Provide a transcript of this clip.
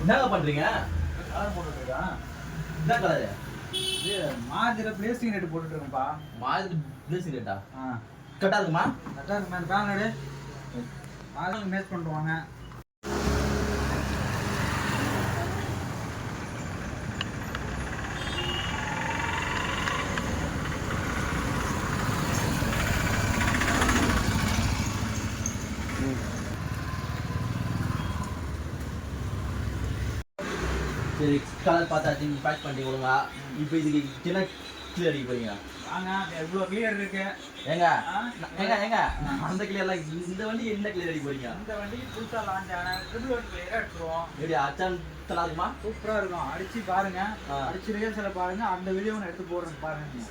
என்னங்க பண்றீங்க? கலர் போட்டுட்டு இருக்கேன். என்ன கலரு? இது மாஜில பிளேசிங் ரேட் போட்டுட்டு இருக்கேன்ப்பா. மாதிரி பிளேசிங் ரேட்டா? ஆ கரெக்டா இருக்குமா? கரெக்டா இருக்கு. அந்த பேன் எடு. மாஜில மேட்ச் பண்ணுவாங்க. சரி கலர் பார்த்தாச்சு, நீங்க பேக் பண்ணி கொடுங்க. இப்போ இதுக்கு சின்ன கிளியர் அடிக்க போறீங்க. வாங்க எவ்வளோ கிளியர் இருக்கு. ஏங்க ஆ? ஏங்க அந்த கிளியர்லாம் இந்த வண்டி என்ன கிளியர் அடிக்க போறீங்க? இந்த வண்டிக்கு புதுசா லான்ச் ஆன ட்ரிபிள் ஒன் கிளியரா எடுத்துருவோம். எப்படி அச்சான் இருக்குமா? சூப்பரா இருக்கும். அடிச்சு பாருங்க. ஆ. அடிச்சு ரிஹர்சல பாருங்க. அந்த வீடியோ நான் எடுத்து போடுறேன் பாருங்க.